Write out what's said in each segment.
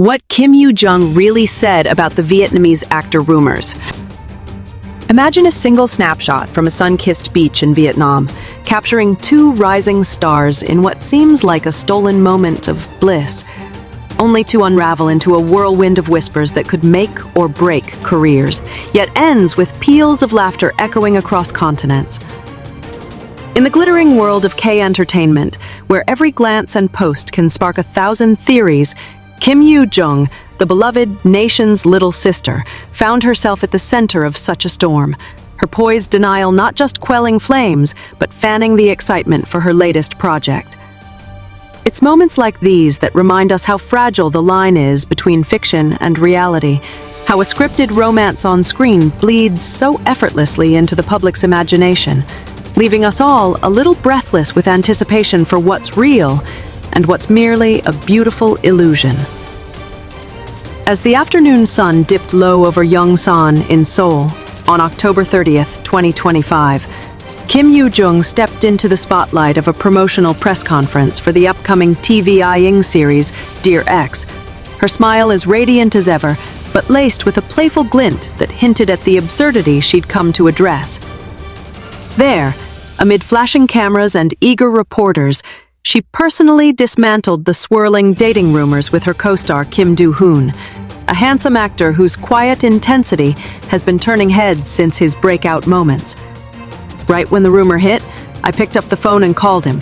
What Kim Yoo Jung really said about the Vietnamese actor rumors. Imagine a single snapshot from a sun-kissed beach in Vietnam, capturing two rising stars in what seems like a stolen moment of bliss, only to unravel into a whirlwind of whispers that could make or break careers, yet ends with peals of laughter echoing across continents. In the glittering world of K-entertainment, where every glance and post can spark 1,000 theories, Kim Yoo Jung, the beloved nation's little sister, found herself at the center of such a storm, her poised denial not just quelling flames, but fanning the excitement for her latest project. It's moments like these that remind us how fragile the line is between fiction and reality, how a scripted romance on screen bleeds so effortlessly into the public's imagination, leaving us all a little breathless with anticipation for what's real and what's merely a beautiful illusion. As the afternoon sun dipped low over Yongsan in Seoul on October 30th, 2025, Kim Yoo Jung stepped into the spotlight of a promotional press conference for the upcoming TVING series, Dear X. Her smile as radiant as ever, but laced with a playful glint that hinted at the absurdity she'd come to address. There, amid flashing cameras and eager reporters, she personally dismantled the swirling dating rumors with her co-star Kim Do Hoon, a handsome actor whose quiet intensity has been turning heads since his breakout moments. Right when the rumor hit, I picked up the phone and called him,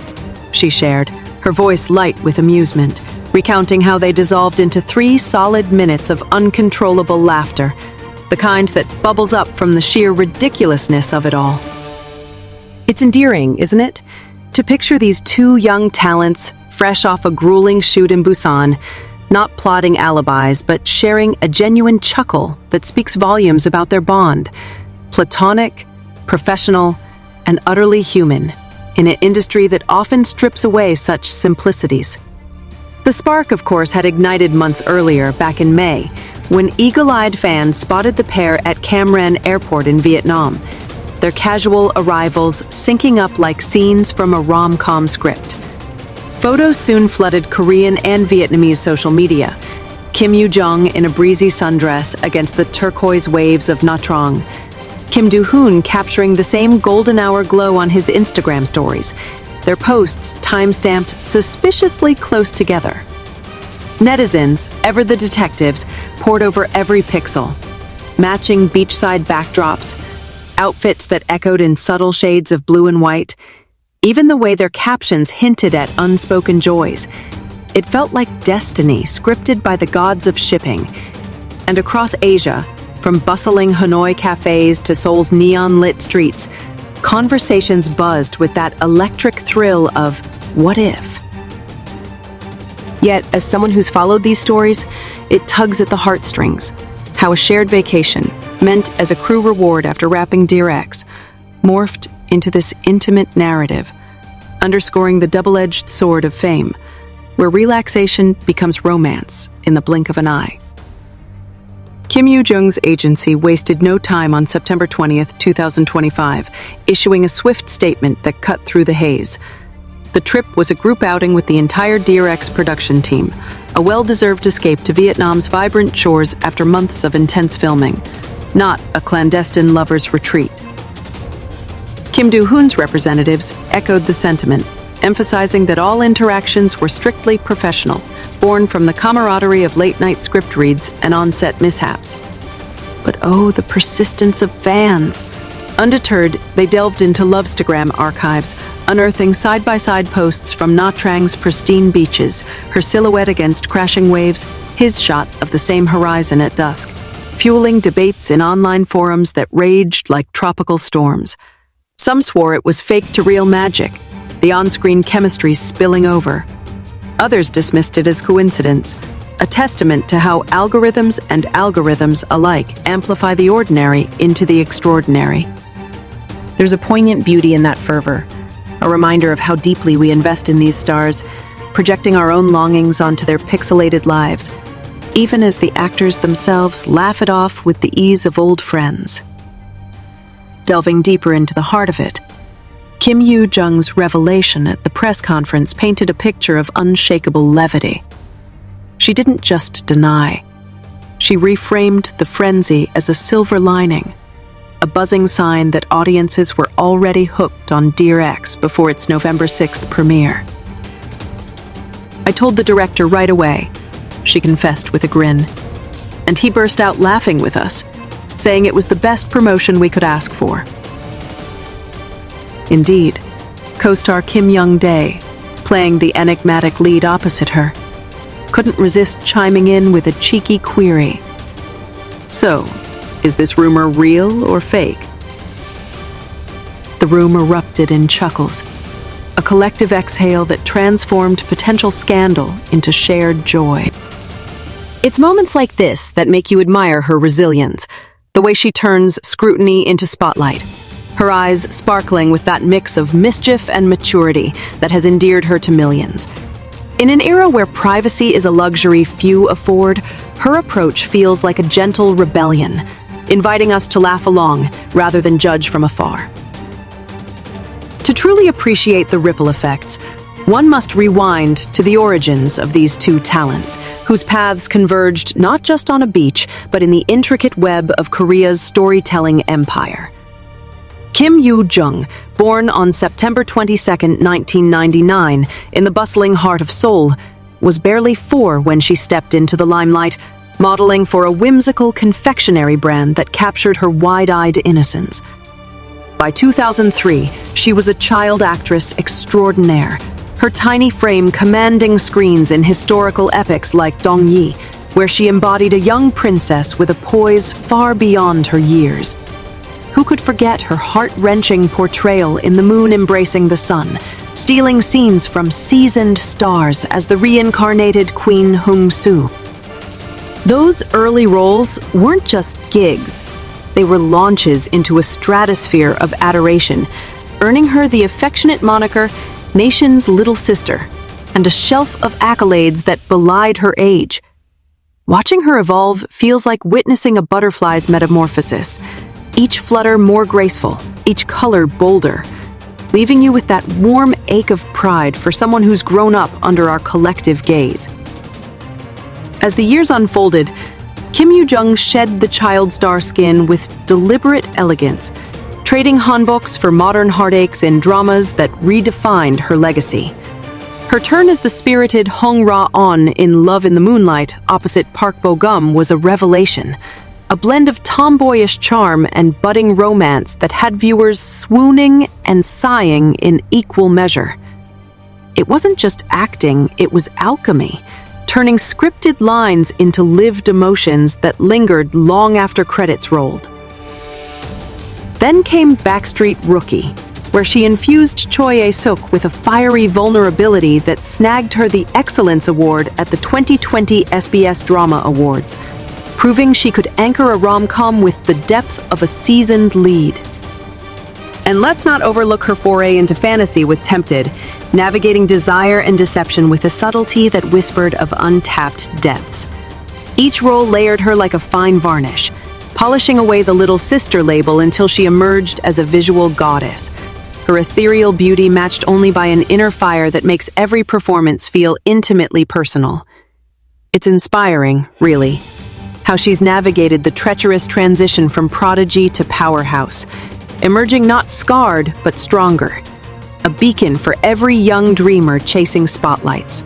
she shared, her voice light with amusement, recounting how they dissolved into 3 solid minutes of uncontrollable laughter, the kind that bubbles up from the sheer ridiculousness of it all. It's endearing, isn't it? To picture these two young talents, fresh off a grueling shoot in Busan, not plotting alibis, but sharing a genuine chuckle that speaks volumes about their bond, platonic, professional, and utterly human, in an industry that often strips away such simplicities. The spark, of course, had ignited months earlier, back in May, when eagle-eyed fans spotted the pair at Cam Ranh Airport in Vietnam, their casual arrivals syncing up like scenes from a rom-com script. Photos soon flooded Korean and Vietnamese social media. Kim Yoo Jung in a breezy sundress against the turquoise waves of Nha Trang. Kim Do Hoon capturing the same golden hour glow on his Instagram stories, their posts time-stamped suspiciously close together. Netizens, ever the detectives, pored over every pixel, matching beachside backdrops, outfits that echoed in subtle shades of blue and white, even the way their captions hinted at unspoken joys. It felt like destiny scripted by the gods of shipping. And across Asia, from bustling Hanoi cafes to Seoul's neon-lit streets, conversations buzzed with that electric thrill of what if? Yet, as someone who's followed these stories, it tugs at the heartstrings. How a shared vacation, meant as a crew reward after wrapping Dear X, morphed into this intimate narrative, underscoring the double-edged sword of fame, where relaxation becomes romance in the blink of an eye. Kim Yoo Jung's agency wasted no time on September 20th, 2025, issuing a swift statement that cut through the haze. The trip was a group outing with the entire Dear X production team, a well-deserved escape to Vietnam's vibrant shores after months of intense filming, not a clandestine lover's retreat. Kim Do Hoon's representatives echoed the sentiment, emphasizing that all interactions were strictly professional, born from the camaraderie of late-night script reads and on-set mishaps. But oh, the persistence of fans! Undeterred, they delved into Lovestagram archives, unearthing side-by-side posts from Nha Trang's pristine beaches, her silhouette against crashing waves, his shot of the same horizon at dusk, fueling debates in online forums that raged like tropical storms. Some swore it was fake to real magic, the on-screen chemistry spilling over. Others dismissed it as coincidence, a testament to how algorithms and algorithms alike amplify the ordinary into the extraordinary. There's a poignant beauty in that fervor, a reminder of how deeply we invest in these stars, projecting our own longings onto their pixelated lives, even as the actors themselves laugh it off with the ease of old friends. Delving deeper into the heart of it, Kim Yoo Jung's revelation at the press conference painted a picture of unshakable levity. She didn't just deny. She reframed the frenzy as a silver lining, a buzzing sign that audiences were already hooked on Dear X before its November 6th premiere. "I told the director right away," she confessed with a grin, "and he burst out laughing with us, saying it was the best promotion we could ask for." Indeed, co-star Kim Young-dae, playing the enigmatic lead opposite her, couldn't resist chiming in with a cheeky query. "So, is this rumor real or fake?" The room erupted in chuckles, a collective exhale that transformed potential scandal into shared joy. It's moments like this that make you admire her resilience, the way she turns scrutiny into spotlight, her eyes sparkling with that mix of mischief and maturity that has endeared her to millions. In an era where privacy is a luxury few afford, her approach feels like a gentle rebellion, inviting us to laugh along rather than judge from afar. To truly appreciate the ripple effects, one must rewind to the origins of these two talents, whose paths converged not just on a beach, but in the intricate web of Korea's storytelling empire. Kim Yoo Jung, born on September 22, 1999, in the bustling heart of Seoul, was barely 4 when she stepped into the limelight, modeling for a whimsical confectionery brand that captured her wide-eyed innocence. By 2003, she was a child actress extraordinaire, her tiny frame commanding screens in historical epics like Dong-yi, where she embodied a young princess with a poise far beyond her years. Who could forget her heart-wrenching portrayal in The Moon Embracing the Sun, stealing scenes from seasoned stars as the reincarnated Queen Hung-soo? Those early roles weren't just gigs. They were launches into a stratosphere of adoration, earning her the affectionate moniker Nation's Little Sister, and a shelf of accolades that belied her age. Watching her evolve feels like witnessing a butterfly's metamorphosis, each flutter more graceful, each color bolder, leaving you with that warm ache of pride for someone who's grown up under our collective gaze. As the years unfolded, Kim Yoo Jung shed the child star skin with deliberate elegance, trading hanboks for modern heartaches in dramas that redefined her legacy. Her turn as the spirited Hong Ra-on in Love in the Moonlight opposite Park Bo-gum was a revelation, a blend of tomboyish charm and budding romance that had viewers swooning and sighing in equal measure. It wasn't just acting, it was alchemy, turning scripted lines into lived emotions that lingered long after credits rolled. Then came Backstreet Rookie, where she infused Choi A-suk with a fiery vulnerability that snagged her the Excellence Award at the 2020 SBS Drama Awards, proving she could anchor a rom-com with the depth of a seasoned lead. And let's not overlook her foray into fantasy with Tempted, navigating desire and deception with a subtlety that whispered of untapped depths. Each role layered her like a fine varnish, polishing away the little sister label until she emerged as a visual goddess, her ethereal beauty matched only by an inner fire that makes every performance feel intimately personal. It's inspiring, really, how she's navigated the treacherous transition from prodigy to powerhouse, emerging not scarred, but stronger, a beacon for every young dreamer chasing spotlights.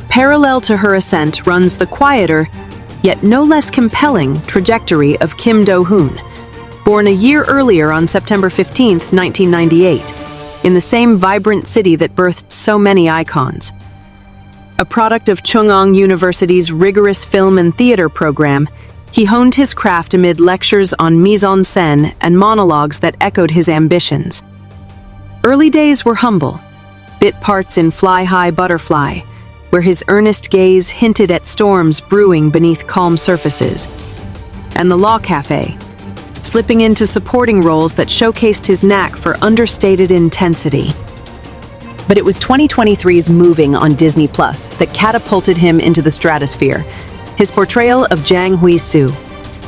Parallel to her ascent runs the quieter, yet no less compelling, trajectory of Kim Do Hoon, born a year earlier on September 15, 1998, in the same vibrant city that birthed so many icons. A product of Chungcheong University's rigorous film and theater program, he honed his craft amid lectures on mise-en-scène and monologues that echoed his ambitions. Early days were humble, bit parts in Fly High Butterfly, where his earnest gaze hinted at storms brewing beneath calm surfaces, and The Law Cafe, slipping into supporting roles that showcased his knack for understated intensity. But it was 2023's Moving on Disney Plus that catapulted him into the stratosphere. His portrayal of Jang Hui-soo,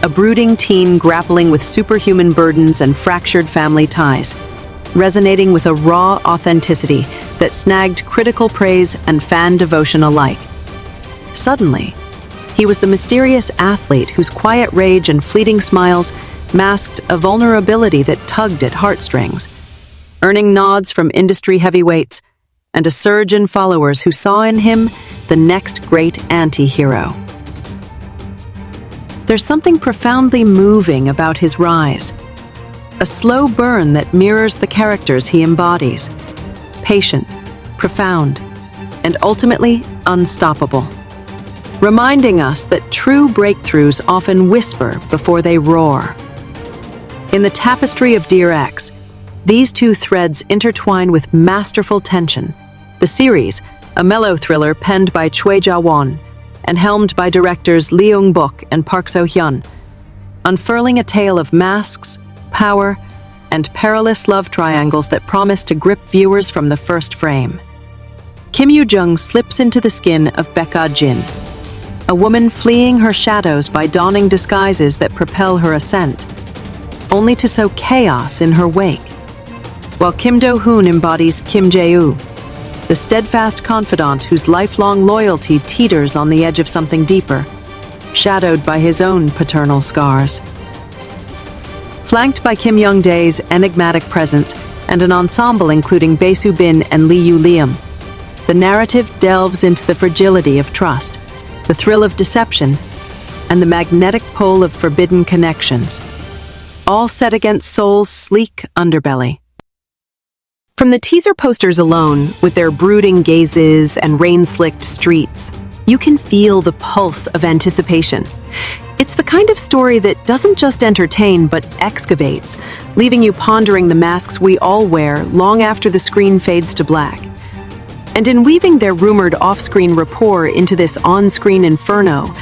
a brooding teen grappling with superhuman burdens and fractured family ties, resonating with a raw authenticity that snagged critical praise and fan devotion alike. Suddenly, he was the mysterious athlete whose quiet rage and fleeting smiles masked a vulnerability that tugged at heartstrings, earning nods from industry heavyweights and a surge in followers who saw in him the next great anti-hero. There's something profoundly moving about his rise, a slow burn that mirrors the characters he embodies, patient, profound, and ultimately unstoppable, reminding us that true breakthroughs often whisper before they roar. In the tapestry of Dear X, these two threads intertwine with masterful tension. The series, a mellow thriller penned by Choi Ja-won and helmed by directors Lee Young-bok and Park So-hyun, unfurling a tale of masks, power, and perilous love triangles that promise to grip viewers from the first frame. Kim Yoo Jung slips into the skin of Becca Jin, a woman fleeing her shadows by donning disguises that propel her ascent, only to sow chaos in her wake. While Kim Do Hoon embodies Kim Jae-woo, the steadfast confidant whose lifelong loyalty teeters on the edge of something deeper, shadowed by his own paternal scars. Flanked by Kim Young-dae's enigmatic presence and an ensemble including Bae Soo-bin and Lee Yoo-liam, the narrative delves into the fragility of trust, the thrill of deception, and the magnetic pull of forbidden connections, all set against Seoul's sleek underbelly. From the teaser posters alone, with their brooding gazes and rain-slicked streets, you can feel the pulse of anticipation. It's the kind of story that doesn't just entertain but excavates, leaving you pondering the masks we all wear long after the screen fades to black. And in weaving their rumored off-screen rapport into this on-screen inferno,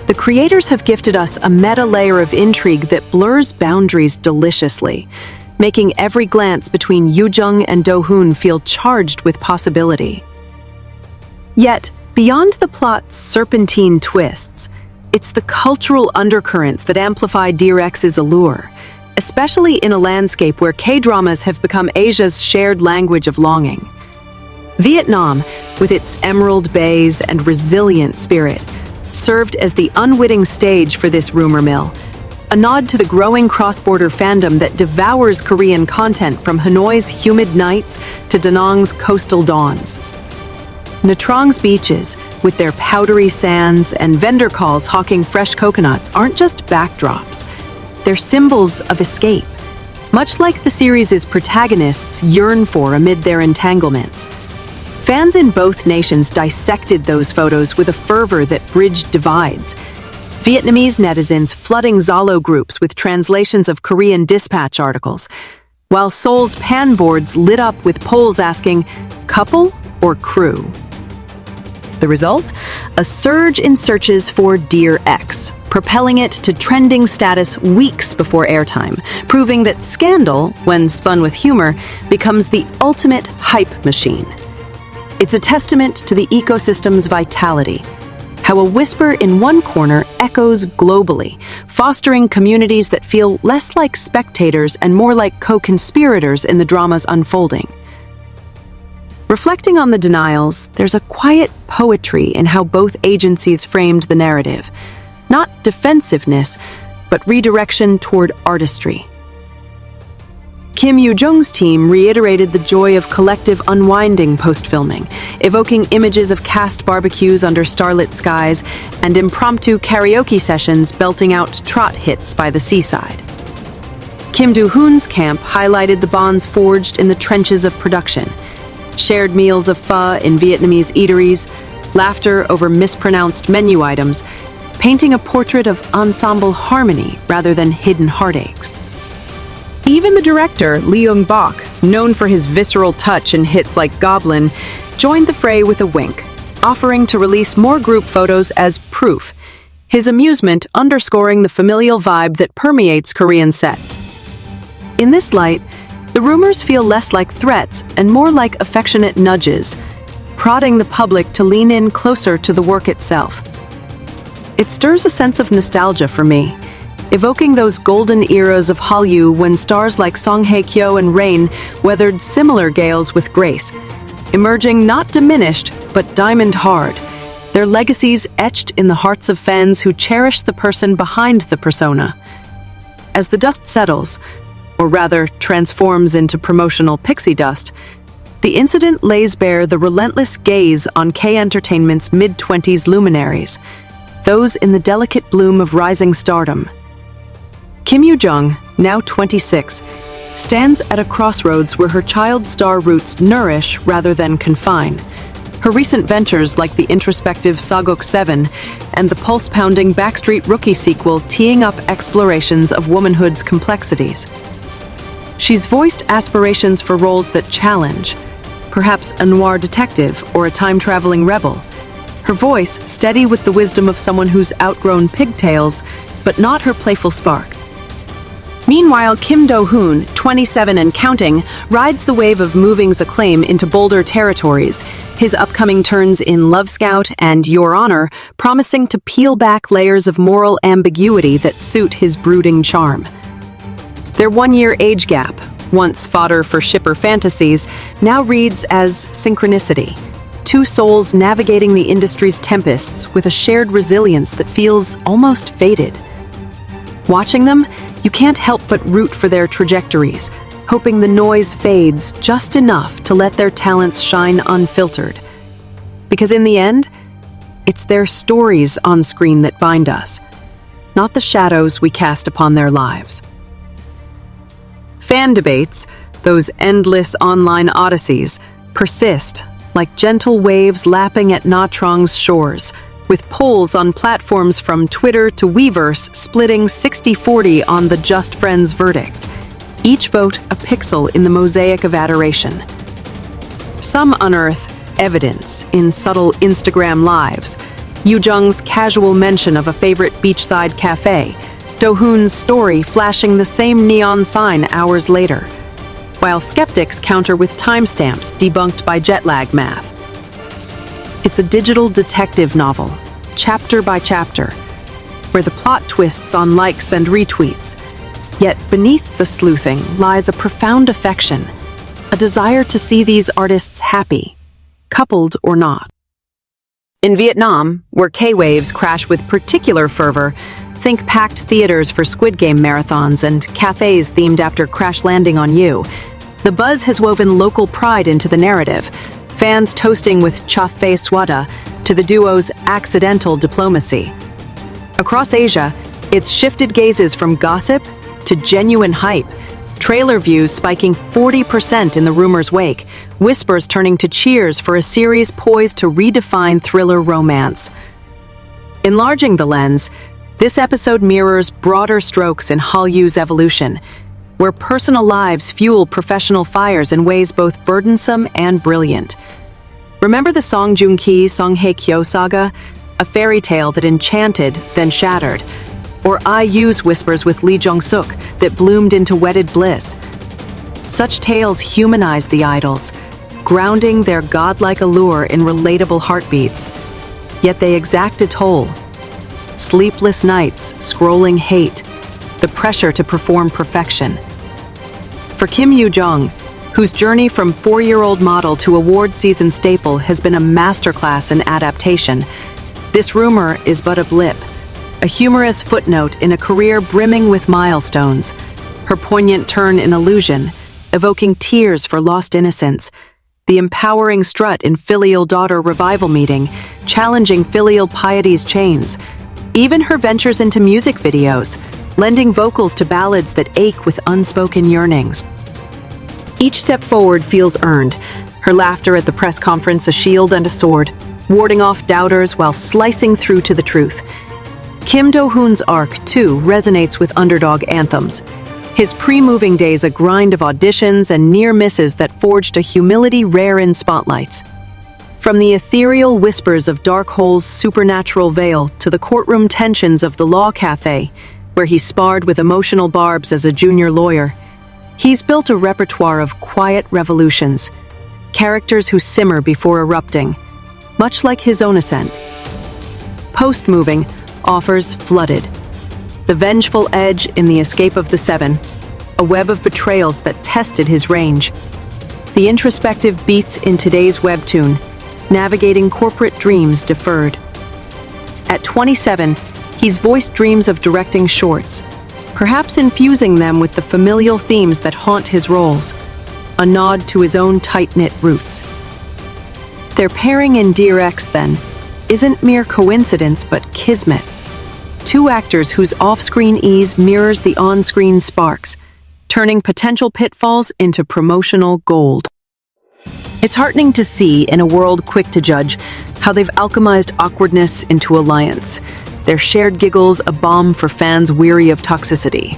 the creators have gifted us a meta layer of intrigue that blurs boundaries deliciously, making every glance between Yoo Jung and Do Hoon feel charged with possibility. Yet, beyond the plot's serpentine twists, it's the cultural undercurrents that amplify Dear X's allure, especially in a landscape where K-dramas have become Asia's shared language of longing. Vietnam, with its emerald bays and resilient spirit, served as the unwitting stage for this rumor mill, a nod to the growing cross-border fandom that devours Korean content from Hanoi's humid nights to Da Nang's coastal dawns. Nha Trang's beaches, with their powdery sands and vendor calls hawking fresh coconuts, aren't just backdrops. They're symbols of escape, much like the series' protagonists yearn for amid their entanglements. Fans in both nations dissected those photos with a fervor that bridged divides, Vietnamese netizens flooding Zalo groups with translations of Korean dispatch articles, while Seoul's pan boards lit up with polls asking, couple or crew? The result? A surge in searches for Dear X, propelling it to trending status weeks before airtime, proving that scandal, when spun with humor, becomes the ultimate hype machine. It's a testament to the ecosystem's vitality, how a whisper in one corner echoes globally, fostering communities that feel less like spectators and more like co-conspirators in the drama's unfolding. Reflecting on the denials, there's a quiet poetry in how both agencies framed the narrative. Not defensiveness, but redirection toward artistry. Kim Yoo Jung's team reiterated the joy of collective unwinding post-filming, evoking images of cast barbecues under starlit skies and impromptu karaoke sessions belting out trot hits by the seaside. Kim Do Hoon's camp highlighted the bonds forged in the trenches of production, shared meals of pho in Vietnamese eateries, laughter over mispronounced menu items, painting a portrait of ensemble harmony rather than hidden heartaches. Even the director, Lee Young-bok, known for his visceral touch in hits like Goblin, joined the fray with a wink, offering to release more group photos as proof, his amusement underscoring the familial vibe that permeates Korean sets. In this light, the rumors feel less like threats and more like affectionate nudges, prodding the public to lean in closer to the work itself. It stirs a sense of nostalgia for me, evoking those golden eras of Hallyu when stars like Song Hye-kyo and Rain weathered similar gales with grace, emerging not diminished, but diamond hard, their legacies etched in the hearts of fans who cherish the person behind the persona. As the dust settles, or rather transforms into promotional pixie dust, the incident lays bare the relentless gaze on K-entertainment's mid-20s luminaries, those in the delicate bloom of rising stardom. Kim Yoo Jung, now 26, stands at a crossroads where her child star roots nourish rather than confine. Her recent ventures like the introspective Sagok 7 and the pulse-pounding Backstreet Rookie sequel teeing up explorations of womanhood's complexities. She's voiced aspirations for roles that challenge, perhaps a noir detective or a time-traveling rebel. Her voice steady with the wisdom of someone who's outgrown pigtails, but not her playful spark. Meanwhile, Kim Do Hoon, 27 and counting, rides the wave of Moving's acclaim into bolder territories, his upcoming turns in Love Scout and Your Honor promising to peel back layers of moral ambiguity that suit his brooding charm. Their one-year age gap, once fodder for shipper fantasies, now reads as synchronicity. Two souls navigating the industry's tempests with a shared resilience that feels almost fated. Watching them, you can't help but root for their trajectories, hoping the noise fades just enough to let their talents shine unfiltered. Because in the end, it's their stories on screen that bind us, not the shadows we cast upon their lives. Fan debates, those endless online odysseys, persist like gentle waves lapping at Nha Trang's shores, with polls on platforms from Twitter to Weverse splitting 60-40 on the Just Friends verdict, each vote a pixel in the mosaic of adoration. Some unearth evidence in subtle Instagram lives, Yoo Jung's casual mention of a favorite beachside cafe, Do Hoon's story flashing the same neon sign hours later, while skeptics counter with timestamps debunked by jet lag math. It's a digital detective novel, chapter by chapter, where the plot twists on likes and retweets. Yet beneath the sleuthing lies a profound affection, a desire to see these artists happy, coupled or not. In Vietnam, where K-waves crash with particular fervor, think packed theaters for Squid Game marathons and cafes themed after Crash Landing on You, the buzz has woven local pride into the narrative, fans toasting with Cha Fe Swada to the duo's accidental diplomacy. Across Asia, it's shifted gazes from gossip to genuine hype, trailer views spiking 40% in the rumor's wake, whispers turning to cheers for a series poised to redefine thriller romance. Enlarging the lens, this episode mirrors broader strokes in Hallyu's evolution, where personal lives fuel professional fires in ways both burdensome and brilliant. Remember the Song Joong-ki Song Hye-kyo saga? A fairy tale that enchanted, then shattered. Or IU's whispers with Lee Jong-suk that bloomed into wedded bliss. Such tales humanize the idols, grounding their godlike allure in relatable heartbeats. Yet they exact a toll. Sleepless nights, scrolling hate, the pressure to perform perfection. For Kim Yoo Jung, whose journey from 4-year-old model to award season staple has been a masterclass in adaptation, this rumor is but a blip, a humorous footnote in a career brimming with milestones. Her poignant turn in Illusion, evoking tears for lost innocence, the empowering strut in Filial Daughter Revival Meeting, challenging filial piety's chains, even her ventures into music videos, lending vocals to ballads that ache with unspoken yearnings. Each step forward feels earned, her laughter at the press conference a shield and a sword, warding off doubters while slicing through to the truth. Kim Do Hoon's arc, too, resonates with underdog anthems. His pre-moving days a grind of auditions and near misses that forged a humility rare in spotlights. From the ethereal whispers of Darkhole's supernatural veil to the courtroom tensions of the Law Cafe, where he sparred with emotional barbs as a junior lawyer, he's built a repertoire of quiet revolutions, characters who simmer before erupting, much like his own ascent. Post-moving offers Flooded, the vengeful edge in The Escape of the Seven, a web of betrayals that tested his range. The introspective beats in today's webtoon, navigating corporate dreams deferred. At 27, he's voiced dreams of directing shorts, perhaps infusing them with the familial themes that haunt his roles, a nod to his own tight-knit roots. Their pairing in Dear X, then, isn't mere coincidence but kismet. Two actors whose off-screen ease mirrors the on-screen sparks, turning potential pitfalls into promotional gold. It's heartening to see, in a world quick to judge, how they've alchemized awkwardness into alliance, their shared giggles a balm for fans weary of toxicity.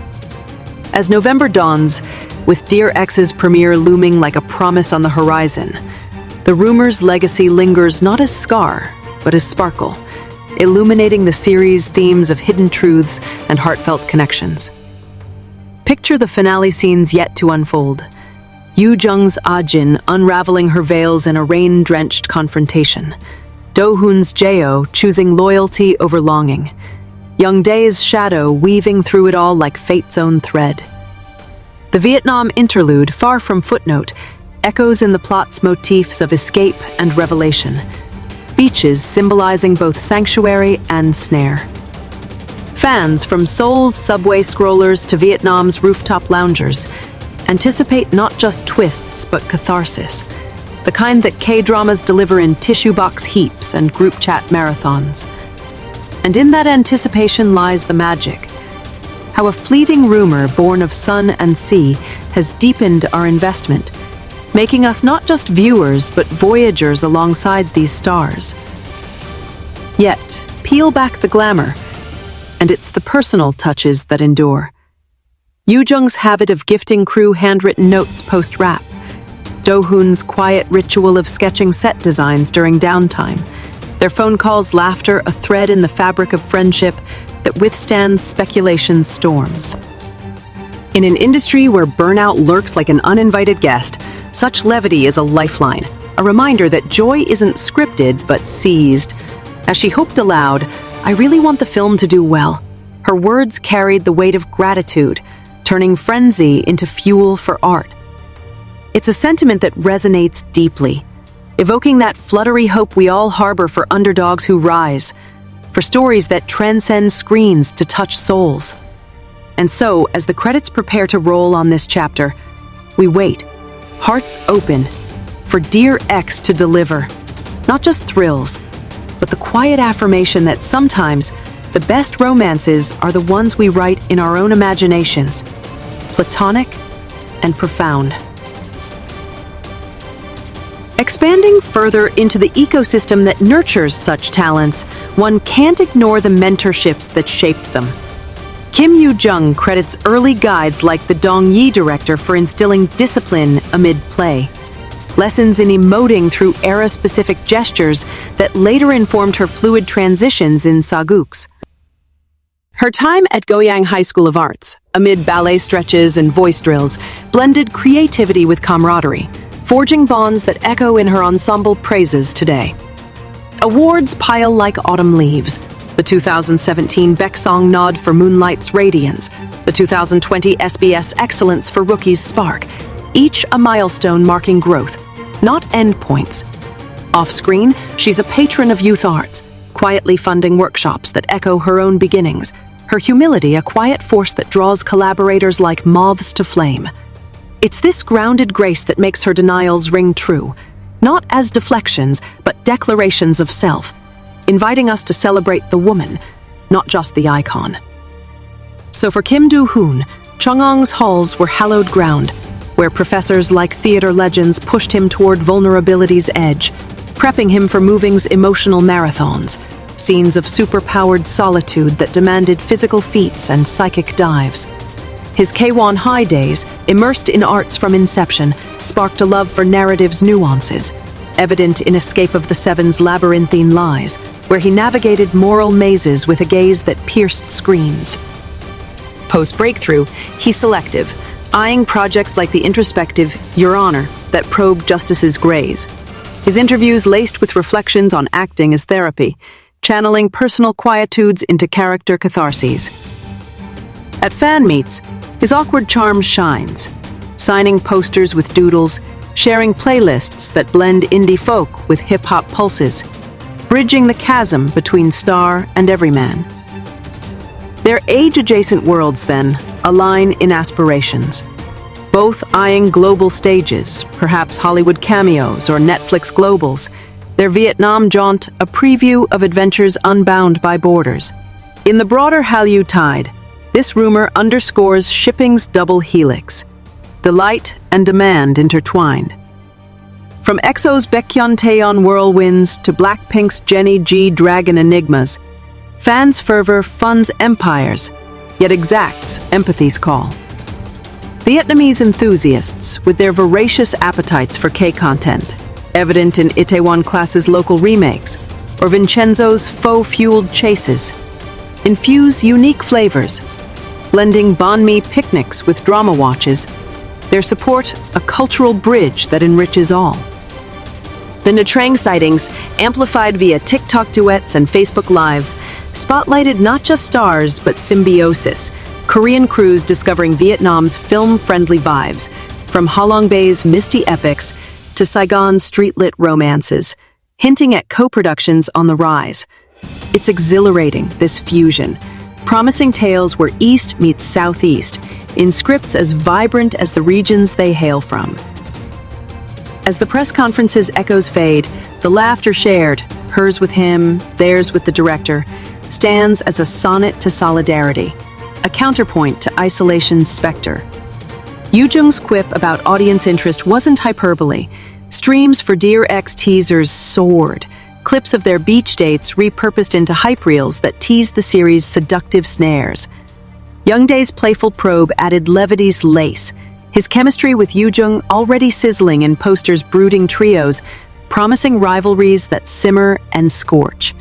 As November dawns, with Dear X's premiere looming like a promise on the horizon, the rumor's legacy lingers not as scar, but as sparkle, illuminating the series' themes of hidden truths and heartfelt connections. Picture the finale scenes yet to unfold. Yoo Jung's Ah-jin unraveling her veils in a rain-drenched confrontation. Do Hoon's Jae-oh choosing loyalty over longing. Young-dae's shadow weaving through it all like fate's own thread. The Vietnam interlude, far from footnote, echoes in the plot's motifs of escape and revelation. Beaches symbolizing both sanctuary and snare. Fans, from Seoul's subway scrollers to Vietnam's rooftop loungers, anticipate not just twists but catharsis, the kind that K-dramas deliver in tissue box heaps and group chat marathons. And in that anticipation lies the magic. How a fleeting rumor born of sun and sea has deepened our investment, making us not just viewers but voyagers alongside these stars. Yet, peel back the glamour, and it's the personal touches that endure. Yoo Jung's habit of gifting crew handwritten notes post-wrap, Do Hoon's quiet ritual of sketching set designs during downtime, their phone calls' laughter a thread in the fabric of friendship that withstands speculation's storms. In an industry where burnout lurks like an uninvited guest, such levity is a lifeline, a reminder that joy isn't scripted but seized. As she hoped aloud, "I really want the film to do well." Her words carried the weight of gratitude, turning frenzy into fuel for art. It's a sentiment that resonates deeply, evoking that fluttery hope we all harbor for underdogs who rise, for stories that transcend screens to touch souls. And so, as the credits prepare to roll on this chapter, we wait, hearts open, for Dear X to deliver, not just thrills, but the quiet affirmation that sometimes the best romances are the ones we write in our own imaginations, platonic and profound. Expanding further into the ecosystem that nurtures such talents, one can't ignore the mentorships that shaped them. Kim Yoo Jung credits early guides like the Dong-yi director for instilling discipline amid play. Lessons in emoting through era-specific gestures that later informed her fluid transitions in Saguks. Her time at Goyang High School of Arts, amid ballet stretches and voice drills, blended creativity with camaraderie, forging bonds that echo in her ensemble praises today. Awards pile like autumn leaves. The 2017 Baeksong nod for Moonlight's Radiance, the 2020 SBS Excellence for Rookie's Spark, each a milestone marking growth, not endpoints. Off-screen, she's a patron of youth arts, quietly funding workshops that echo her own beginnings, her humility a quiet force that draws collaborators like moths to flame. It's this grounded grace that makes her denials ring true, not as deflections, but declarations of self, inviting us to celebrate the woman, not just the icon. So for Kim Do Hoon, Chungong's halls were hallowed ground, where professors like theater legends pushed him toward vulnerability's edge, prepping him for moving's emotional marathons, scenes of superpowered solitude that demanded physical feats and psychic dives. His K-won High days, immersed in arts from inception, sparked a love for narrative's nuances, evident in Escape of the Seven's labyrinthine lies, where he navigated moral mazes with a gaze that pierced screens. Post-breakthrough, he's selective, eyeing projects like the introspective Your Honor that probe Justice's grays. His interviews laced with reflections on acting as therapy, channeling personal quietudes into character catharses. At fan meets, his awkward charm shines, signing posters with doodles, sharing playlists that blend indie folk with hip-hop pulses. bridging the chasm between star and everyman. Their age-adjacent worlds, then, align in aspirations, both eyeing global stages, perhaps Hollywood cameos or Netflix globals, their Vietnam jaunt a preview of adventures unbound by borders. In the broader Hallyu tide, this rumor underscores shipping's double helix, delight and demand intertwined. From EXO's Baekhyun Taeyeon whirlwinds to Blackpink's Jennie G dragon enigmas, fans' fervor funds empires, yet exacts empathy's call. Vietnamese enthusiasts, with their voracious appetites for K-content, evident in Itaewon-class's local remakes, or Vincenzo's faux-fueled chases, infuse unique flavors, blending banh mi picnics with drama watches, their support a cultural bridge that enriches all. The Nha Trang sightings, amplified via TikTok duets and Facebook Lives, spotlighted not just stars but symbiosis, Korean crews discovering Vietnam's film-friendly vibes, from Halong Bay's misty epics to Saigon's street-lit romances, hinting at co-productions on the rise. It's exhilarating, this fusion, promising tales where East meets Southeast, in scripts as vibrant as the regions they hail from. As the press conference's echoes fade, the laughter shared, hers with him, theirs with the director, stands as a sonnet to solidarity, a counterpoint to isolation's specter. Yoo Jung's quip about audience interest wasn't hyperbole. Streams for Dear X teasers soared, clips of their beach dates repurposed into hype reels that teased the series' seductive snares. Youngdae's playful probe added levity's lace, his chemistry with Yoo Jung already sizzling in posters' brooding trios, promising rivalries that simmer and scorch.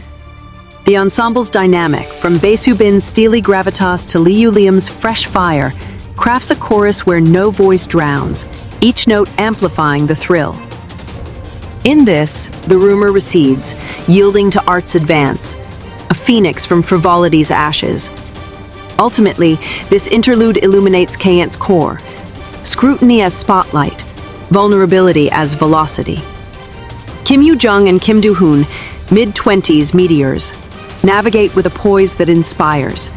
The ensemble's dynamic, from Bae Soo-bin's steely gravitas to Lee Yoo Liam's fresh fire, crafts a chorus where no voice drowns, each note amplifying the thrill. In this, the rumor recedes, yielding to art's advance, a phoenix from frivolity's ashes. Ultimately, this interlude illuminates K-Ant's core, scrutiny as spotlight, vulnerability as velocity. Kim Yoo Jung and Kim Do Hoon, mid-20s meteors, navigate with a poise that inspires.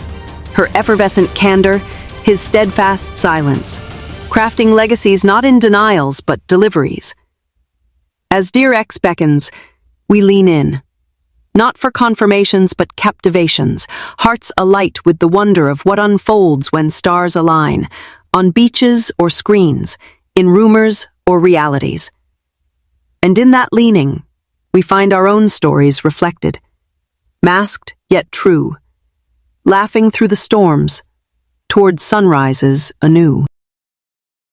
Her effervescent candor, his steadfast silence, crafting legacies not in denials but deliveries. As Dear X beckons, we lean in. Not for confirmations but captivations, hearts alight with the wonder of what unfolds when stars align, on beaches or screens, in rumors or realities. And in that leaning, we find our own stories reflected, masked yet true, laughing through the storms, toward sunrises anew.